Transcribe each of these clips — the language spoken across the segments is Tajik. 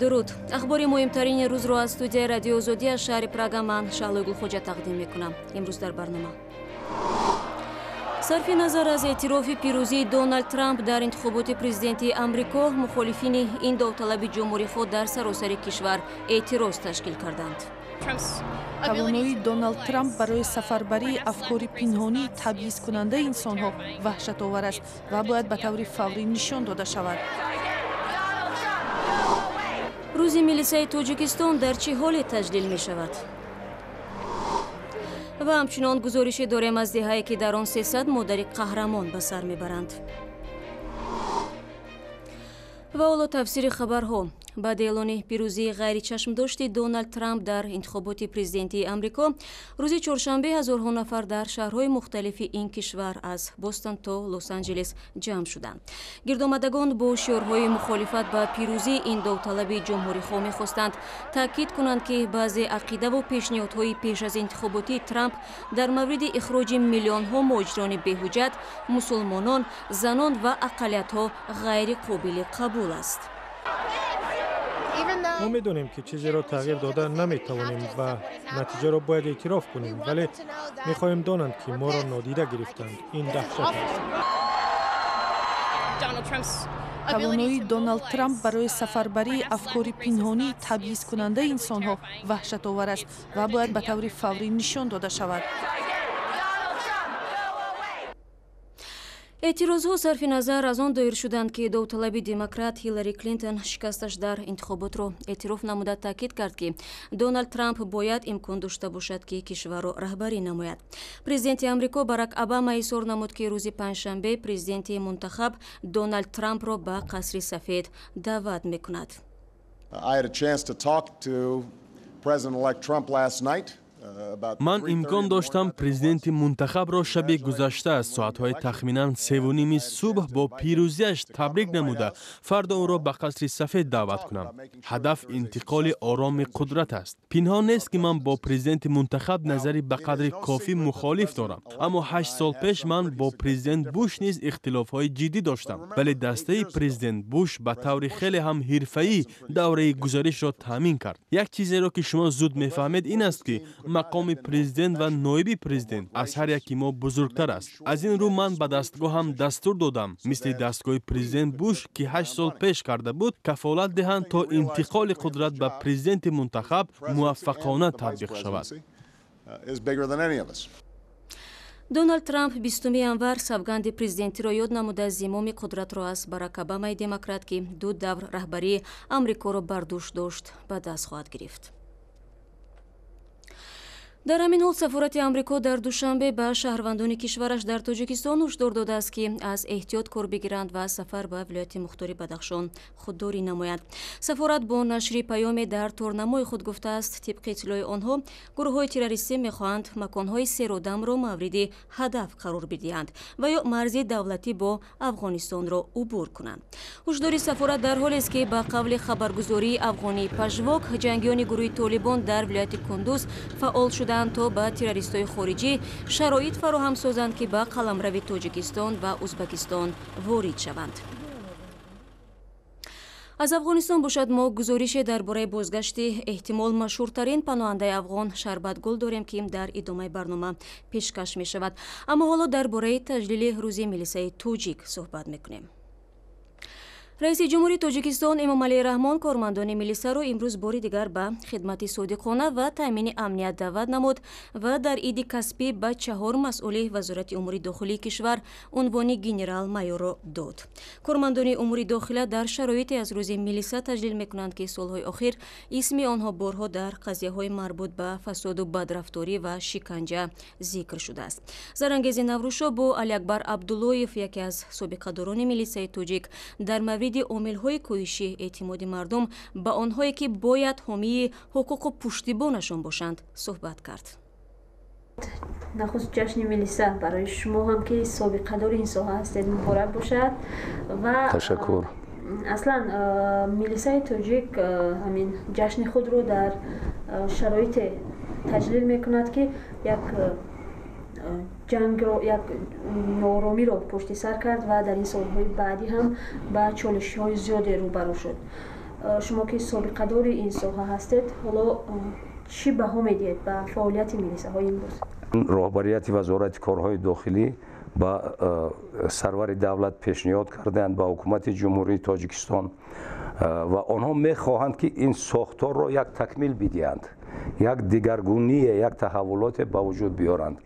درود. اخبار مهمترین روز رو از استودیوی رادیو آزادی از شهر پراگ من شعله گلخوجه تقدیم میکنم. امروز در برنامه صرف نظر از اعتراف پیروزی دونالد ترامپ در انتخابات پرزیدنتی آمریکا، مخالفین این داوطلب جمهوری خود در سراسر کشور اعتراض تشکیل کردند. توانایی دونالد ترامپ برای سفربری افکار پنهانی تبعیض کننده انسانها وحشت آور است و باید به طور فوری نشان داده شود. روز میلیسای تاجیکستان در چه حالی تجلیل می شود؟ و همچنان گزارش داریم از دهه‌ای که در آن 300 مادر قهرمان به سر میبرند. و حالا تفسیر خبرها. بعد اعلان پیروزی غیر چشمداشت دونالد ترامپ در انتخابات پرزیدنتی آمریکا، روز چهارشنبه هزارها نفر در شهرهای مختلف این کشور از بوستون تا لس آنجلس جمع شدند. گردآمدگان با شعارهای مخالفت با پیروزی این داوطلب جمهوری‌خواه می‌خواستند تاکید کنند که بعضی عقیده و پیشنهادهای پیش از انتخاباتی ترامپ در مورد اخراج میلیون‌ها مهاجران بی‌حجت، مسلمانان، زنان و اقلیت‌ها غیر قابل قبول است. ما میدونیم که چیزی را تغییر داده نمیتوانیم و نتیجه را باید اعتراف کنیم، ولی میخواهیم دانند که ما را نادیده گرفتند. این دهشت است. توانایی دونالد ترامپ برای سفربری افکار پنهانی تبعیض کننده انسانها وحشت آور است و باید به طور فوری نشان داده شود. اعتراضها صرف نظر از آن دایر شدند که داوطلب دموکرات هیلاری کلینتون شکستش در انتخابات را اعتراف نموده تاکید کرد که دونالد ترامپ باید امکان داشته باشد که کشور را رهبری نماید. پرزیدنت آمریکا باراک اوباما اظهار نمود که روز پنجشنبه پرزیدنت منتخب دونالد ترامپ را به قصر سفید دعوت میکند. I had a chance to talk to President-elect Trump last night. من امکان داشتم پرزیدنت منتخب را شب گذشته از ساعت‌های تخمیناً 3:30 صبح با پیروزیش تبریک نموده فردا او را به قصر سفید دعوت کنم. هدف انتقال آرام قدرت است. پنهان نیست که من با پرزیدنت منتخب نظری به قدر کافی مخالف دارم، اما 8 سال پیش من با پرزیدنت بوش نیز اختلاف‌های جدی داشتم، ولی دسته پرزیدنت بوش به طور خیلی هم حرفه‌ای دوره گزارش را تامین کرد. یک چیزی را که شما زود می‌فهمید این است که مقام پرزیدنت و نایب پرزیدنت از هر یکی ما بزرگتر است. از این رو من به دستگاه هم دستور دادم مثل دستگاه پرزیدنت بوش که 8 سال پیش کرده بود کفالت دهند تا انتقال قدرت به پرزیدنت منتخب موفقانه تطبیق شود. دونالد ترامپ 20 январ سوگند پرزیدنتی را یاد نموده زمام قدرت را از باراک اوباما دموکرات که 2 دور رهبری آمریکا را بر دوش داشت به دست خواهد گرفت. در همین حال سفارت آمریکا در دوشنبه به شهروندان کشورش در تاجیکستان هشدار داده است که از احتیاط کار بگیرند و سفر به ولایت مختار بدخشان خودداری نمایند. سفارت با نشر پیام در تورنمای خود گفته است طبق اطلاع آنها گروه‌های تروریستی می‌خواهند مکان‌های سیر و دم را مورد هدف قرار بدهند و یا مرزی دولتی با افغانستان را عبور کنند. هشدار سفارت در حالی است که به قول خبرگزاری افغانی پژواک جنگیان گروه طالبان در ولایت کندوز فعال شدند تا به تروریست‌های خارجی شرایط فراهم سازند که به قلمرو تاجیکستان و ازبکستان وارد شوند. از افغانستان باشد ما گزارش درباره بازگشت احتمال مشهورترین پناهنده افغان شربت گل داریم که در ادامه برنامه پیشکش می شود. اما حالا درباره تجلیل روز میلیسای تاجیک صحبت میکنیم. رئیس جمهوری تاجیکستان امامعلی رحمان کارمندان میلیسا را امروز بار دیگر به خدمت صادقانه و تامین امنیت دعوت نمود و در عید کسبی به 4 مسئول وزارت امور داخلی کشور عنوان گنرال مایور را داد. کارمندان امور داخلی در شرایطی از روز میلیسا تجلیل میکنند که سالهای اخیر اسم آنها بارها در قضیه‌های مربوط به فساد و بدرفتاری و شکنجه ذکر شده است. زرانگیز نوروشا با علی اکبر عبداللهیف یکی از سابقه‌داران میلیسای تاجیک در مورد عامل‌های کاهش اعتماد مردم به آنهایی که باید حامی حقوق و پشتیبانشان باشند صحبت کرد. نخست جشن میلیسا برای شما هم که سابقه دار این ساحه هستید مبارک باشد و تشکر. اصلا میلیسای تاجیک همین جشن خود رو در شرایط تجلیل میکند که یک جنگ رو یک نارامی رو پشت سر کرد و در این سالهای بعدی هم با چالش‌های زیادی روبرو شد. شما که سابقه دار این ساحه هستید حالا چی بها میدید به فعالیت میلیسه های امروز؟ راهبریت وزارت کارهای داخلی با سرور دولت پیشنهاد کردند به حکومت جمهوری تاجیکستان و آنها میخواهند که این ساختار را یک تکمیل بدهند، یک دیگرگونی، یک تحولات به وجود بیارند.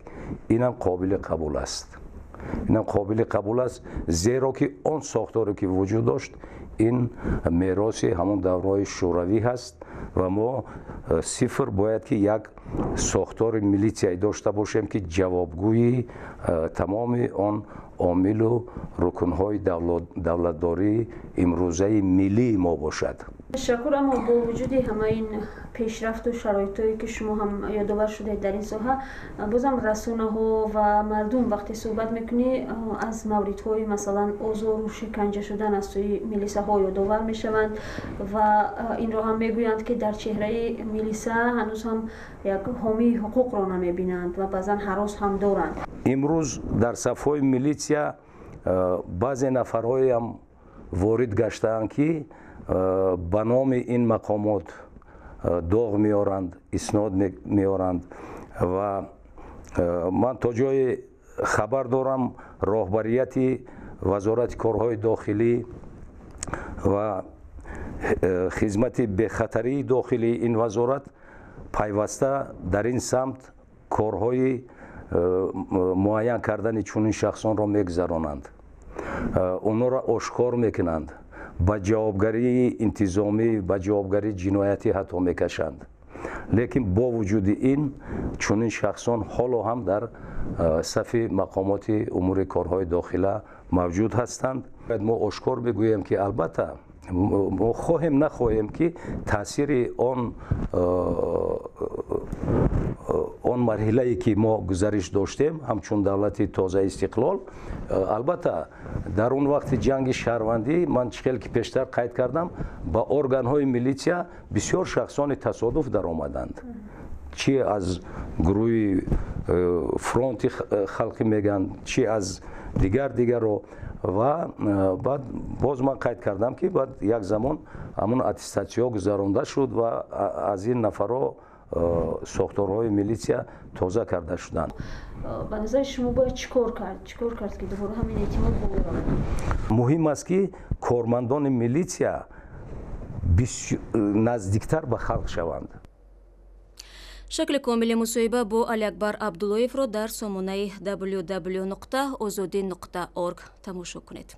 اینم قابل قبول است. اینم قابل قبول است زیرا که آن ساختاری که وجود داشت این میراث همون دورهای شوروی هست و ما صفر باید که یک ساختار میلیسیایی داشته باشیم که جوابگوی تمام آن عامل و رکنهای دولتداری امروزه ملی ما باشد. تشکر. اما با وجود همه این پیشرفت و شرایطی که شما هم یادآور شده در این ساحه، بازم رسانه ها و مردم وقتی صحبت میکنی از موردهای مثلا آزار و شکنجه شدن از سوی میلیسه ها یادآور میشوند و این را هم میگویند که در چهره میلیسه هنوز هم یک حامی حقوق را نمیبینند و بعضا هراس هم دارند. امروز در صفهای میلیسیا بعضی نفرهای هم وارد گشتند که به نام این مقامات داغ میارند، اسناد میارند و من تا جای خبر دارم راهبریت وزارت کارهای داخلی و خدمت بخطری داخلی این وزارت پیوسته در این سمت کارهای معین کردن چنین شخصان را میگذرانند، اونا را آشکار میکنند، با جوابگری انتظامی، با جوابگری جنایتی حتی میکشند. لیکن با وجود این چنین شخصان حالا هم در صف مقامات امور کارهای داخله موجود هستند. ما آشکار میگوییم که البته ما خواهیم نخواهیم که تاثیر آن مرحله‌ای که ما گزارش داشتیم همچون دولت تازه استقلال، البته در اون وقت جنگ شهروندی من چخیل که پیشتر قید کردم با ارگان‌های میلیسیا بسیار شخصان تصادف در آمدند، چی از گروه فرانت خلقی میگن، چی از دیگر رو و بعد باز من قید کردم که بعد یک زمان همون اتستاسیون گذرانده شد و از این نفرها ساختارهای میلیسیا تازه کرده شدند. به نظر شما باید چیکار کرد که دوباره همین اعتماد بگیرد؟ مهم است که کارمندان میلیسیا نزدیکتر به خلق شوند. شکل کامل مصاحبه با علی‌اکبر عبداللهیفро дар сомонаи www.ozodi.org тамошо кунед.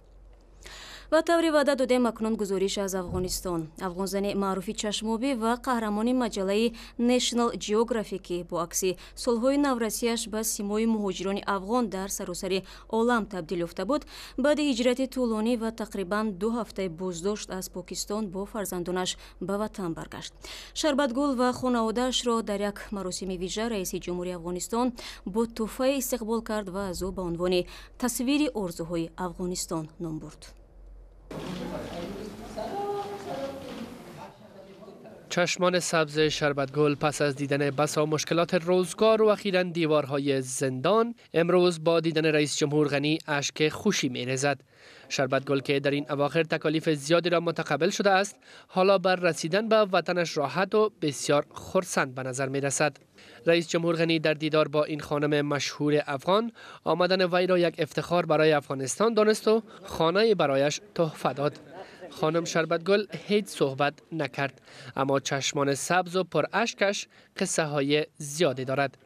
ва таври ваъда додем акнун гузориш аз афғонистон. афғонзани маъруфи чашмобӣ ва қаҳрамони маҷаллаи National Geographic ки бо акси солҳои наврасияш ба симои муҳоҷирони афғон дар саросари олам табдил ёфта буд, баъди ҳиҷрати тӯлонӣ ва тақрибан 2 ҳафтаи боздошт аз Покистон бо фарзандонаш ба ватан баргашт. Шарбатгул ва хонаводаашро дар як маросими вижа раиси ҷумҳурии Афғонистон бо тӯҳфае истиқбол кард ва аз ӯ ба унвони тасвири орзуҳои Афғонистон ном бурд. چشمان سبز شربتگل پس از دیدن بسا مشکلات روزگار و اخیراً دیوارهای زندان، امروز با دیدن رئیس جمهور غنی اشک خوشی می‌ریزد. شربتگل که در این اواخر تکالیف زیادی را متقبل شده است، حالا بر رسیدن به وطنش راحت و بسیار خرسند به نظر می‌رسد. رئیس جمهور غنی در دیدار با این خانم مشهور افغان آمدن وی را یک افتخار برای افغانستان دانست و خانه برایش تحفه داد. خانم شربتگل هیچ صحبت نکرد، اما چشمان سبز و پر اشکش قصه های زیادی دارد.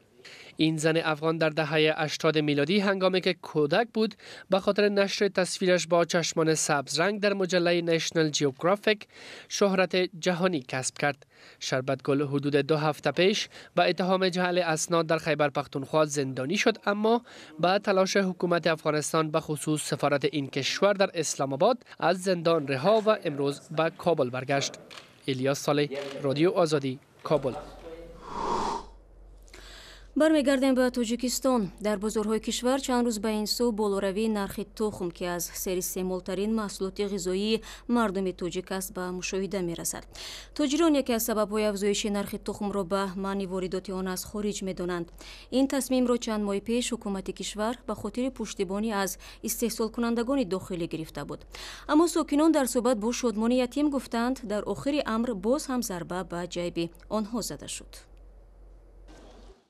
این زن افغان در دهه 80 میلادی هنگامی که کودک بود به خاطر نشر تصویرش با چشمان سبز رنگ در مجله نشنال جیوگرافیک شهرت جهانی کسب کرد. شربتگل حدود 2 هفته پیش به اتهام جعل اسناد در خیبر پختونخوا زندانی شد، اما با تلاش حکومت افغانستان به خصوص سفارت این کشور در اسلام آباد از زندان رها و امروز به کابل برگشت. الیاس صالح، رادیو آزادی، کابل. бармегардем ба тоҷикистон. дар бозорҳои кишвар чанд рӯз ба ин сӯ болоравии нархи тухм ки аз серистеъмолтарин маҳсулоти ғизоии мардуми тоҷик аст ба мушоҳида мерасад. тоҷирон яке аз сабабҳои афзоиши нархи тухмро ба маъни воридоти он аз хориҷ медонанд. ин тасмимро чанд моҳи пеш ҳукумати кишвар ба хотири пуштибонӣ аз истеҳсолкунандагони дохилӣ гирифта буд. аммо сокинон дар суҳбат бо шодмони ятим гуфтанд, дар охири амр боз ҳам зарба ба ҷайби онҳо зада шуд.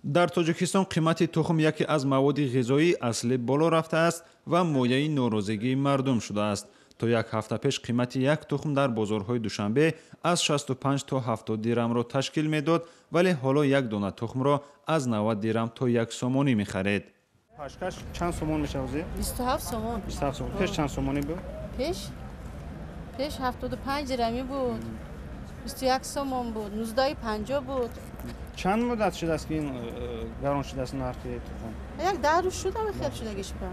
дар тоҷикистон қимати тухм яке аз маводи ғизоии аслӣ боло рафтааст ва мояи норозигии мардум шудааст. то як ҳафта пеш қимати як тухм дар бозорҳои душанбе аз 65 то 70 дирҳамро ташкил медод, вале ҳоло як дона тухмро аз 90 дирҳам то 1 сомонӣ мехаред. пашкаш чанд сомон мешавад? 27 сомон. 27 сомон. Пеш чанд сомонӣ буд? Пеш 75 дирҳамӣ буд. 21 сомон буд. 1950 буд. чанд муддат шудааст ки ин гарон шудааст нархи тухм? як 10 рӯз шуда мехел шудагиш ба.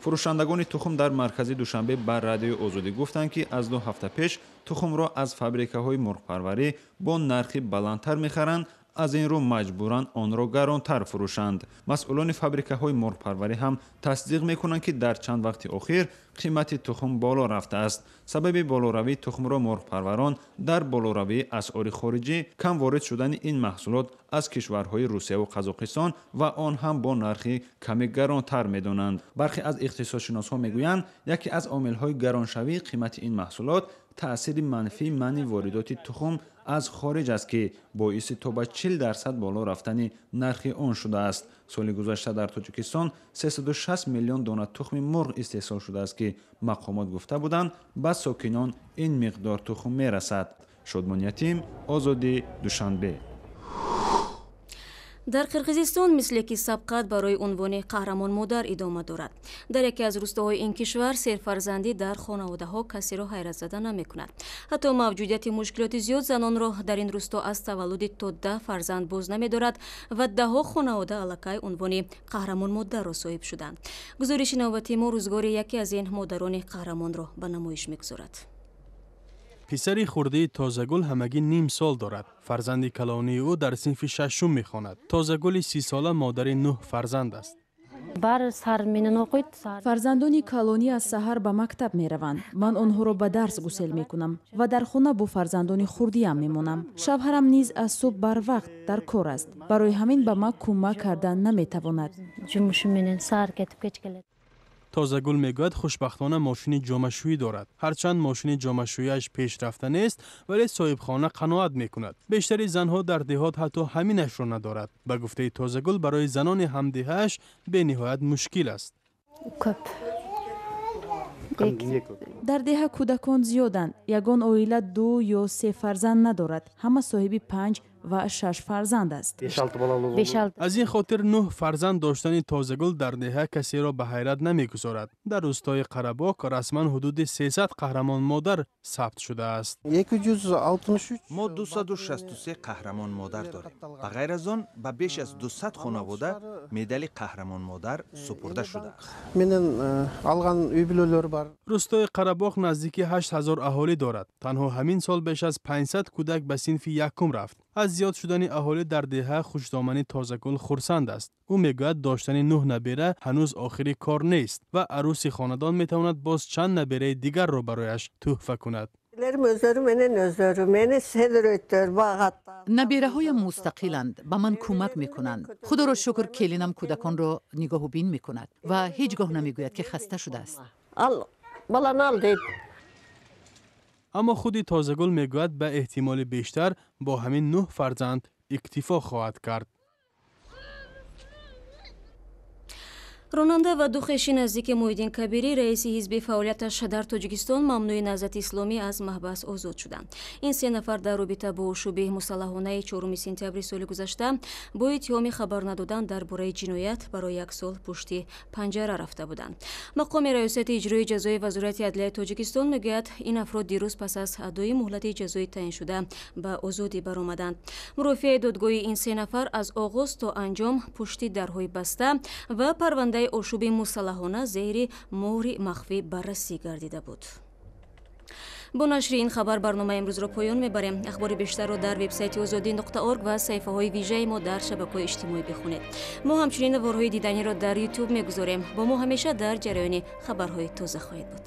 фурӯшандагони тухм дар маркази душанбе ба радиои озодӣ гуфтанд ки аз 2 ҳафта пеш тухмро аз фабрикаҳои мурғпарварӣ бо нархи баландтар мехаранд, аз ин рӯ маҷбуранд онро гаронтар фурӯшанд. масъулони фабрикаҳои мурғпарварӣ ҳам тасдиқ мекунанд ки дар чанд вақти охир қимати тухм боло рафтааст. сабаби болоравии тухмро мурғпарварон дар болоравии асъори хориҷӣ, кам ворид шудани ин маҳсулот аз кишварҳои русияву қазоқистон ва он ҳам бо нархи каме гаронтар медонанд. бархе аз иқтисодшиносҳо мегӯянд, яке аз омилҳои гароншавии қимати ин маҳсулот таъсири манфии маъни воридоти тухм аз хориҷ аст ки боиси то ба 40% боло рафтани нархи он шудааст. соли гузашта дар тоҷикистон 360 миллион дона тухми мурғ истеҳсол шудааст ки мақомот гуфта буданд ба сокинон ин миқдор тухм мерасад. шодмон ятим, озодӣ, душанбе. дар қирғизистон мисле ки сабқат барои унвони қаҳрамон модар идома дорад. дар яке аз рӯстаҳои ин кишвар серфарзандӣ дар хонаводаҳо касеро ҳайратзада намекунад. ҳатто мавҷудияти мушкилоти зиёд занонро дар ин рӯсто аз таваллуди то 10 фарзанд боз намедорад ва даҳо хонавода аллакай унвони қаҳрамон модарро соҳиб шуданд. гузориши навбатии мо рӯзгори яке аз ин модарони қаҳрамонро ба намоиш мегузорад. писари хурдии тозагул ҳамагӣ ним сол дорад. фарзанди калонии ӯ дар синфи шашум мехонад. тозагули 30 сола модари 9 фарзанд аст. фарзандони калонӣ аз саҳар ба мактаб мераванд. ман онҳоро ба дарс гусел мекунам ва дар хона бо фарзандони хурдиам мемонам. шавҳарам низ аз субҳ барвақт дар кор аст. барои ҳамин ба ман кӯмак кардан наметавонад. тозагул мегӯяд хушбахтона мошини ҷомашӯӣ дорад. ҳарчанд мошини ҷомашӯиаш пешрафта нест, вале соҳибхона қаноат мекунад. бештари занҳо дар деҳот ҳатто ҳаминашро надорад. ба гуфтаи тозагул барои занони ҳамдиҳааш бениҳоят мушкил аст. дар деҳа кӯдакон зиёданд. ягон оила 2 ё 3 фарзанд надорад. ҳама соҳиби 5 ва 6 фарзанд аст. аз ин хотир 9 фарзанд доштани тозагул дар деҳа касеро ба ҳайрат намегузорад. дар рӯстои қарабок расман ҳудуди 300 қаҳрамон модар сабт шудааст. мо 263 қаҳрамон модар дорем. ба ғайр аз он ба беш аз 200 хонавода медали қаҳрамон модар супурда шудааст. менен алган үй бүлөлөр бар. рӯстои қарабок наздики 8000 аҳолӣ дорад. танҳо ҳамин сол беш аз 500 кӯдак ба синфи якум рафт. аз зиёд шудани аҳолӣ дар деҳа хушдомани тозагул хурсанд аст. ӯ мегӯяд доштани 9 набера ҳанӯз охири кор нест ва арӯси хонадон метавонад боз чанд набераи дигарро барояш тӯҳфа кунад. набераҳоям мустақиланд, ба ман кӯмак мекунанд. худоро шукр, келинам кӯдаконро нигоҳубин мекунад ва ҳеҷ гоҳ намегӯяд ки хаста шудааст. аммо худи тозагул мегӯяд ба эҳтимоли бештар бо ҳамин 9 фарзанд иктифо хоҳад кард. ронанда ва духеши наздики Муҳиддин Кабирӣ, раиси ҳизби фаъолияташ дар Тоҷикистон, мамнӯи Наҳзати Исломӣ аз маҳбас озод шуданд. ин се нафар дар робита бо ошӯби мусаллаҳонаи 4 сентябри соли гузашта бо иттиҳоми хабар надодан дар бораи ҷиноят барои 1 сол пушти панҷара рафта буданд. мақоми раёсати иҷроии ҷазои Вазорати Адлияи Тоҷикистон мегӯяд, ин афрод дирӯз пас аз адои муҳлати ҷазои таъиншуда ба озодӣ баромаданд. мурофиаи додгоҳи ин се нафар аз оғоз то анҷом пушти дарҳои баста ва парвандаи ошӯби мусаллаҳона зери муҳри махфӣ баррасӣ гардида буд. бо нашри ин хабар барномаи имрӯзро поён мебарем. ахбори бештарро дар вебсайти озодӣ.орг ва саҳифаҳои вижаи мо дар шабакаҳои иҷтимоӣ бихонед. мо ҳамчунин ворҳои диданиро дар YouTube мегузорем. бо мо ҳамеша дар ҷараёни хабарҳои тоза хоҳед буд.